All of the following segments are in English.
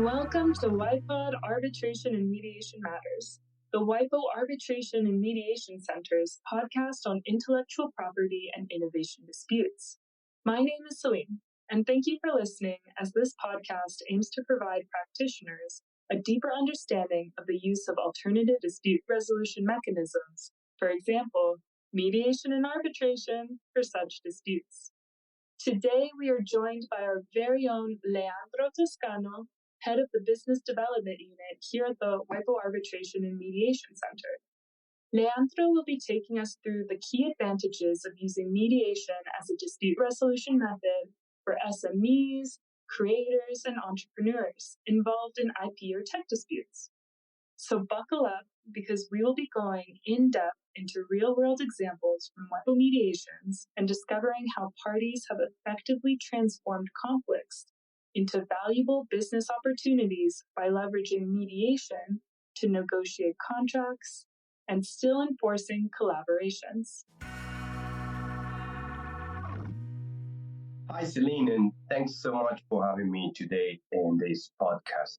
Welcome to WIPO Arbitration and Mediation Matters, the WIPO Arbitration and Mediation Center's podcast on intellectual property and innovation disputes. My name is Celine, and thank you for listening as this podcast aims to provide practitioners a deeper understanding of the use of alternative dispute resolution mechanisms, for example, mediation and arbitration for such disputes. Today, we are joined by our very own Leandro Toscano, head of the Business Development Unit here at the WIPO Arbitration and Mediation Center. Leandro will be taking us through the key advantages of using mediation as a dispute resolution method for SMEs, creators, and entrepreneurs involved in IP or tech disputes. So buckle up, because we will be going in depth into real-world examples from WIPO mediations and discovering how parties have effectively transformed conflicts into valuable business opportunities by leveraging mediation to negotiate contracts and still enforcing collaborations. Hi, Celine, and thanks so much for having me today in this podcast.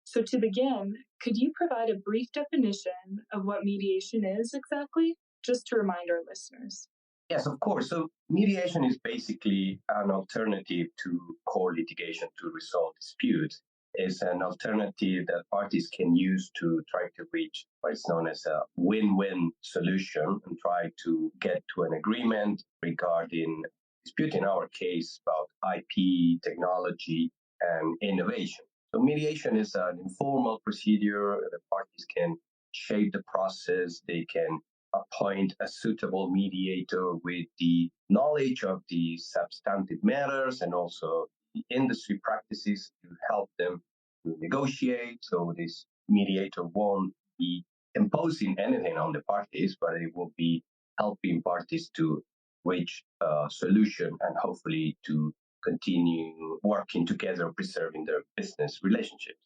So to begin, could you provide a brief definition of what mediation is exactly, just to remind our listeners? Yes, of course. So mediation is basically an alternative to court litigation to resolve disputes. It's an alternative that parties can use to try to reach what is known as a win-win solution and try to get to an agreement regarding dispute, in our case, about IP, technology, and innovation. So mediation is an informal procedure. The parties can shape the process. They can appoint a suitable mediator with the knowledge of the substantive matters and also the industry practices to help them to negotiate. So this mediator won't be imposing anything on the parties, but it will be helping parties to reach a solution and hopefully to continue working together, preserving their business relationships.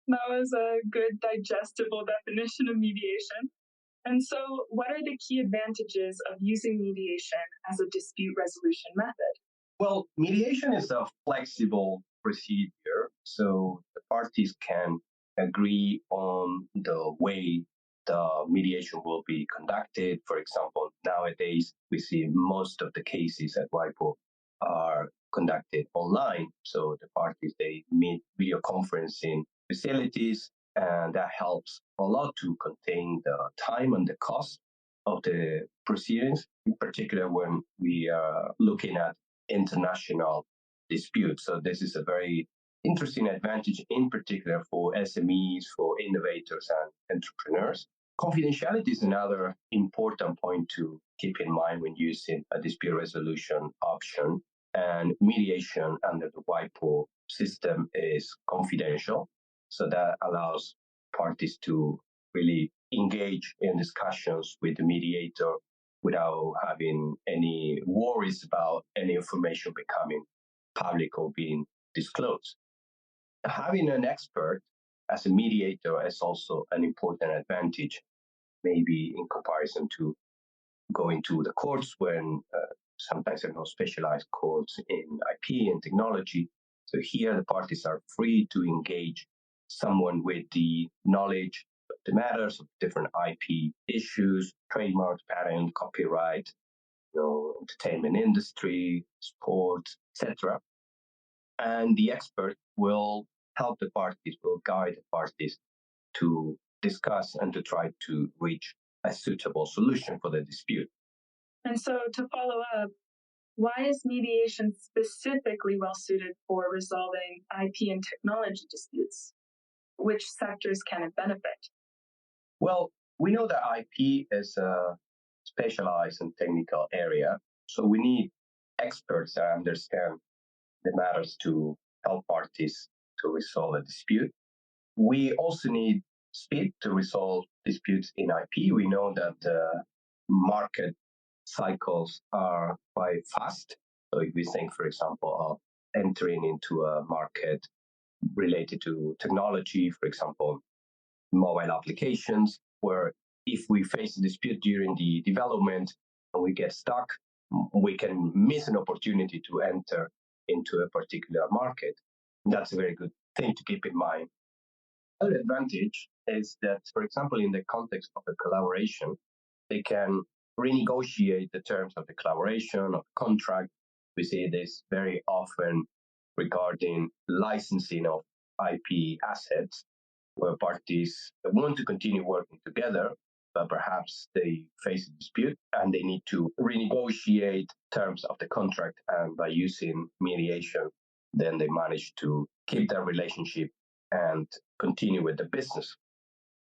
That was a good digestible definition of mediation. And so, what are the key advantages of using mediation as a dispute resolution method? Well, mediation is a flexible procedure, so the parties can agree on the way the mediation will be conducted. For example, nowadays we see most of the cases at WIPO are conducted online. So the parties, they meet video conferencing facilities, and that helps a lot to contain the time and the cost of the proceedings, in particular when we are looking at international disputes. So this is a very interesting advantage, in particular for SMEs, for innovators and entrepreneurs. Confidentiality is another important point to keep in mind when using a dispute resolution option. And mediation under the WIPO system is confidential. So that allows parties to really engage in discussions with the mediator without having any worries about any information becoming public or being disclosed. Having an expert as a mediator is also an important advantage, maybe in comparison to going to the courts when sometimes there are no specialized courts in IP and technology. So here the parties are free to engage someone with the knowledge of the matters of different IP issues, trademarks, patent, copyright, entertainment industry, sports, etc. And the expert will help the parties, will guide the parties to discuss and to try to reach a suitable solution for the dispute. And so to follow up, why is mediation specifically well suited for resolving IP and technology disputes? Which sectors can it benefit? Well, we know that IP is a specialized and technical area, so we need experts that understand the matters to help parties to resolve a dispute. We also need speed to resolve disputes in IP. We know that the market cycles are quite fast. So if we think, for example, of entering into a market related to technology, for example, mobile applications, where if we face a dispute during the development and we get stuck, we can miss an opportunity to enter into a particular market. That's a very good thing to keep in mind. Another advantage is that, for example, in the context of a collaboration, they can renegotiate the terms of the collaboration, of the contract. We see this very often regarding licensing of IP assets, where parties want to continue working together, but perhaps they face a dispute and they need to renegotiate terms of the contract. And by using mediation, then they manage to keep that relationship and continue with the business.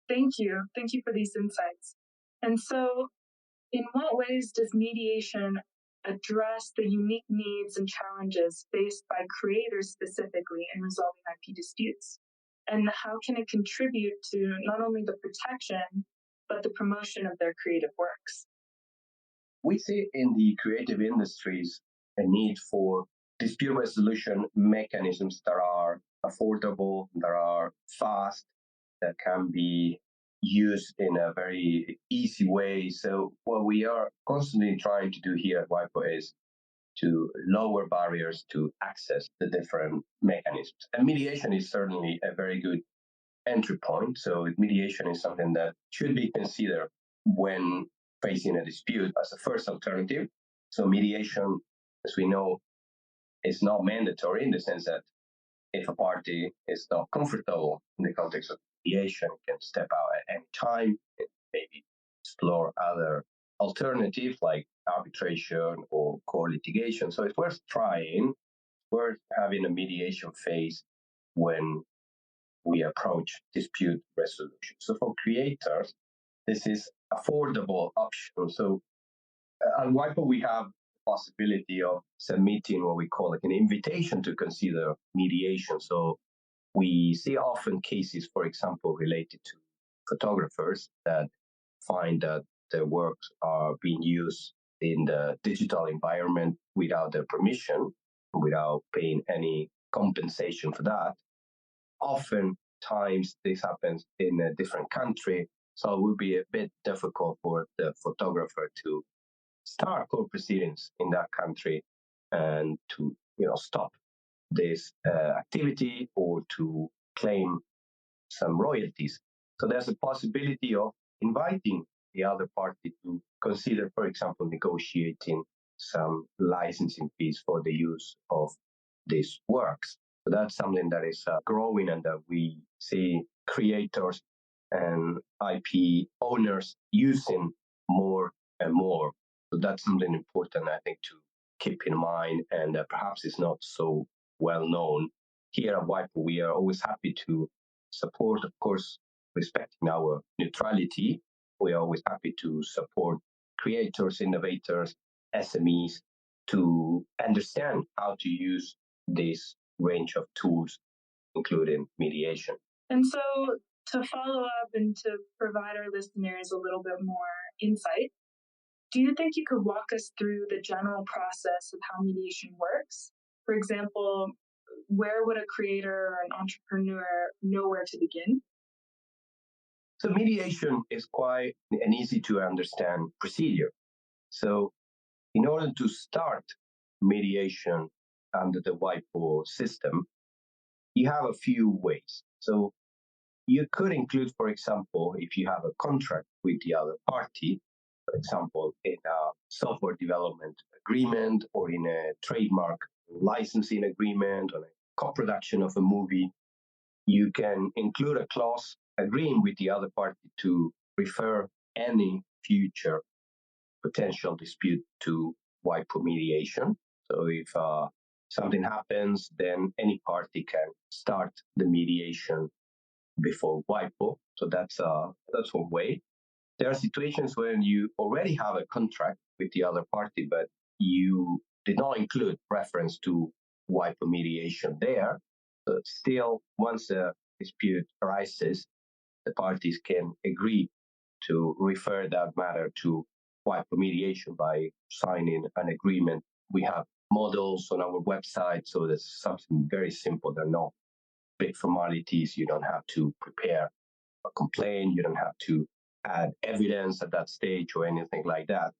Thank you. Thank you for these insights. And so, in what ways does mediation address the unique needs and challenges faced by creators specifically in resolving IP disputes? And how can it contribute to not only the protection, but the promotion of their creative works? We see in the creative industries a need for dispute resolution mechanisms that are affordable, that are fast, that can be used in a very easy way. So what we are constantly trying to do here at WIPO is to lower barriers to access the different mechanisms. And mediation is certainly a very good entry point. So mediation is something that should be considered when facing a dispute as a first alternative. So mediation, as we know, is not mandatory in the sense that if a party is not comfortable in the context of mediation, it can step out at any time, maybe explore other alternatives like arbitration or core litigation. So it's worth trying, worth having a mediation phase when we approach dispute resolution. So for creators, this is affordable option. So at WIPO, we have the possibility of submitting what we call like an invitation to consider mediation. So we see often cases, for example, related to photographers that find that their works are being used in the digital environment without their permission, without paying any compensation for that. Oftentimes, this happens in a different country, so it would be a bit difficult for the photographer to start court proceedings in that country and to stop this activity or to claim some royalties. So there's a possibility of inviting the other party to consider, for example, negotiating some licensing fees for the use of these works. So that's something that is growing and that we see creators and IP owners using more and more. So that's something important, I think, to keep in mind, and perhaps it's not so well known. Here at WIPO, we are always happy to support, of course, respecting our neutrality. We are always happy to support creators, innovators, SMEs to understand how to use this range of tools, including mediation. And so, to follow up and to provide our listeners a little bit more insight, do you think you could walk us through the general process of how mediation works? For example, where would a creator or an entrepreneur know where to begin? So mediation is quite an easy to understand procedure. So in order to start mediation under the WIPO system, you have a few ways. So you could include, for example, if you have a contract with the other party, for example, in a software development agreement or in a trademark licensing agreement or a co-production of a movie, you can include a clause agreeing with the other party to refer any future potential dispute to WIPO mediation. So if something happens, then any party can start the mediation before WIPO. So that's one way. There are situations when you already have a contract with the other party, but you did not include reference to WIPO mediation there. But still, once a dispute arises, the parties can agree to refer that matter to WIPO mediation by signing an agreement. We have models on our website, so that's something very simple. There are no big formalities. You don't have to prepare a complaint. You don't have to add evidence at that stage or anything like that.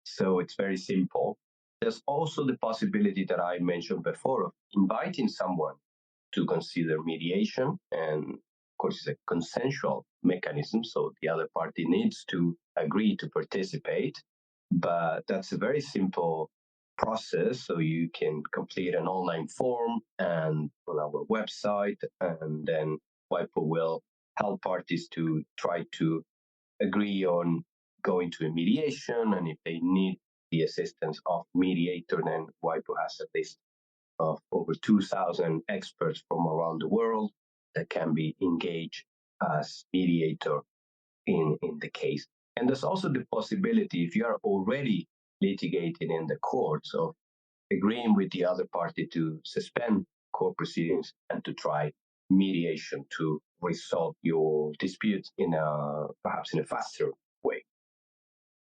So it's very simple. There's also the possibility that I mentioned before of inviting someone to consider mediation. And of course, it's a consensual mechanism, so the other party needs to agree to participate. But that's a very simple process. So you can complete an online form and on our website, and then WIPO will help parties to try to agree on going to a mediation. And if they need the assistance of mediator, then WIPO has a list of over 2,000 experts from around the world that can be engaged as mediator in the case. And there's also the possibility, if you are already litigating in the courts, of agreeing with the other party to suspend court proceedings and to try mediation to resolve your dispute in a perhaps in a faster way.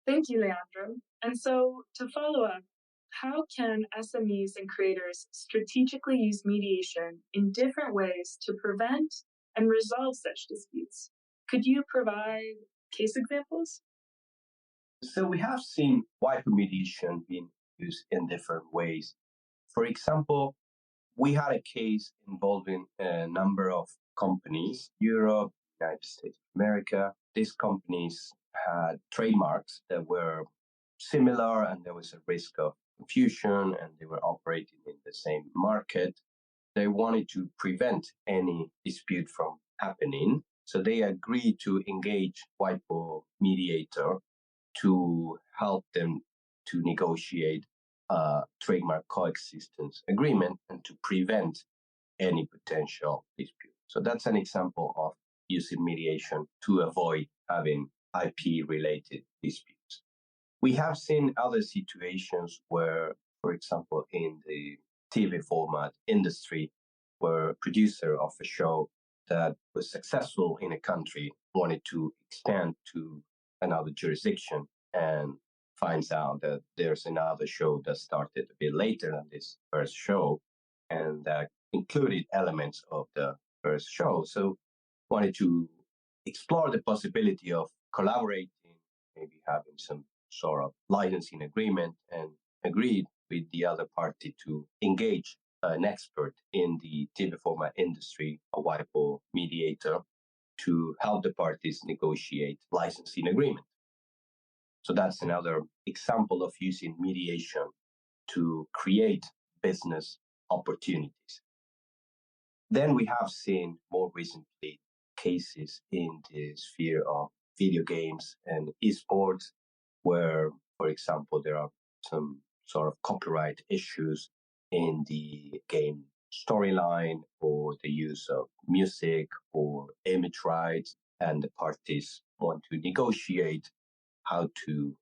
Thank you, Leandro. And so, to follow up, how can SMEs and creators strategically use mediation in different ways to prevent and resolve such disputes? Could you provide case examples? So we have seen WIPO mediation being used in different ways. For example, we had a case involving a number of companies, Europe, United States of America. These companies had trademarks that were similar, and there was a risk of confusion, and they were operating in the same market. They wanted to prevent any dispute from happening, so they agreed to engage WIPO mediator to help them to negotiate a trademark coexistence agreement and to prevent any potential dispute. So that's an example of using mediation to avoid having IP related disputes. We have seen other situations where, for example, in the TV format industry, where a producer of a show that was successful in a country wanted to expand to another jurisdiction and finds out that there's another show that started a bit later than this first show and that included elements of the first show. So wanted to explore the possibility of collaborating, maybe having some sort of licensing agreement, and agreed with the other party to engage an expert in the TV format industry, a WIPO mediator, to help the parties negotiate licensing agreement. So that's another example of using mediation to create business opportunities. Then we have seen more recently cases in the sphere of video games and esports, where, for example, there are some sort of copyright issues in the game storyline or the use of music or image rights, and the parties want to negotiate how to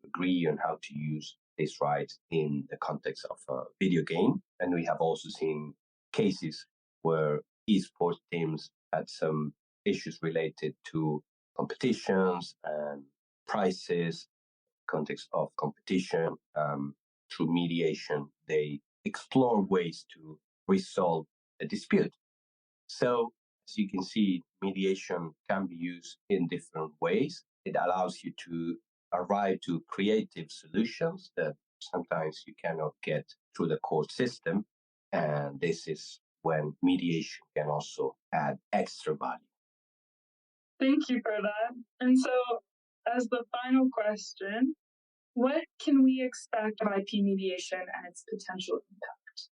agree on how to use these rights in the context of a video game. And we have also seen cases where esports teams had some issues related to competitions and prices, context of competition. Through mediation, they explore ways to resolve a dispute. So, as you can see, mediation can be used in different ways. It allows you to arrive to creative solutions that sometimes you cannot get through the court system. And this is when mediation can also add extra value. Thank you for that. And so, as the final question, what can we expect of IP mediation and its potential impact?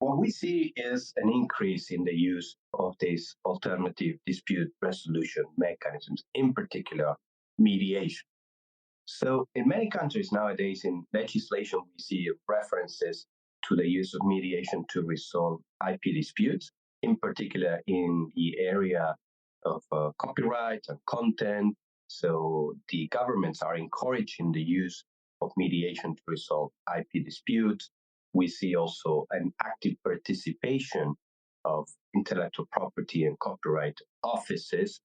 What we see is an increase in the use of these alternative dispute resolution mechanisms, in particular mediation. So, in many countries nowadays, in legislation, we see references to the use of mediation to resolve IP disputes, in particular in the area of copyright and content. So, the governments are encouraging the use of mediation to resolve IP disputes. We see also an active participation of intellectual property and copyright offices.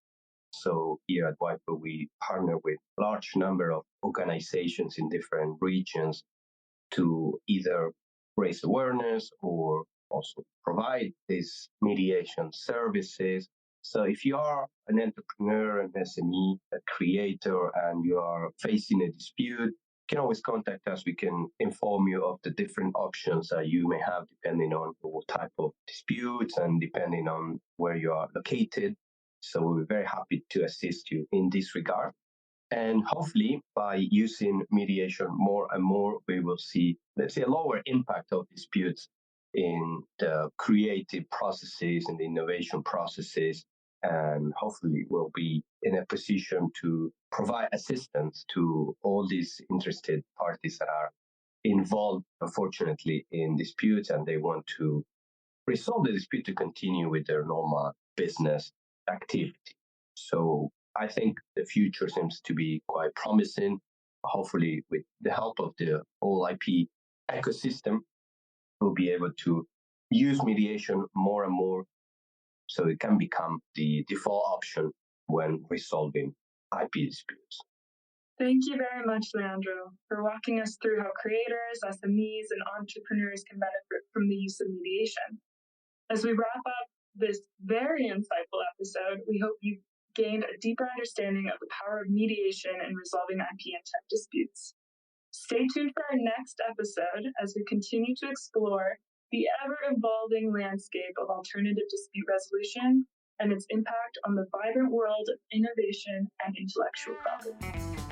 So here at WIPO, we partner with a large number of organizations in different regions to either raise awareness or also provide these mediation services. So if you are an entrepreneur, an SME, a creator, and you are facing a dispute, can always contact us. We can inform you of the different options that you may have depending on what type of disputes and depending on where you are located. So we'll be very happy to assist you in this regard. And hopefully, by using mediation more and more, we will see, let's say, a lower impact of disputes in the creative processes and the innovation processes. And hopefully, we'll be in a position to provide assistance to all these interested parties that are involved, unfortunately, in disputes and they want to resolve the dispute to continue with their normal business activity. So I think the future seems to be quite promising. Hopefully, with the help of the whole IP ecosystem, we'll be able to use mediation more and more so it can become the default option when resolving IP disputes. Thank you very much, Leandro, for walking us through how creators, SMEs, and entrepreneurs can benefit from the use of mediation. As we wrap up this very insightful episode, we hope you've gained a deeper understanding of the power of mediation in resolving IP and tech disputes. Stay tuned for our next episode as we continue to explore the ever-evolving landscape of alternative dispute resolution and its impact on the vibrant world of innovation and intellectual property.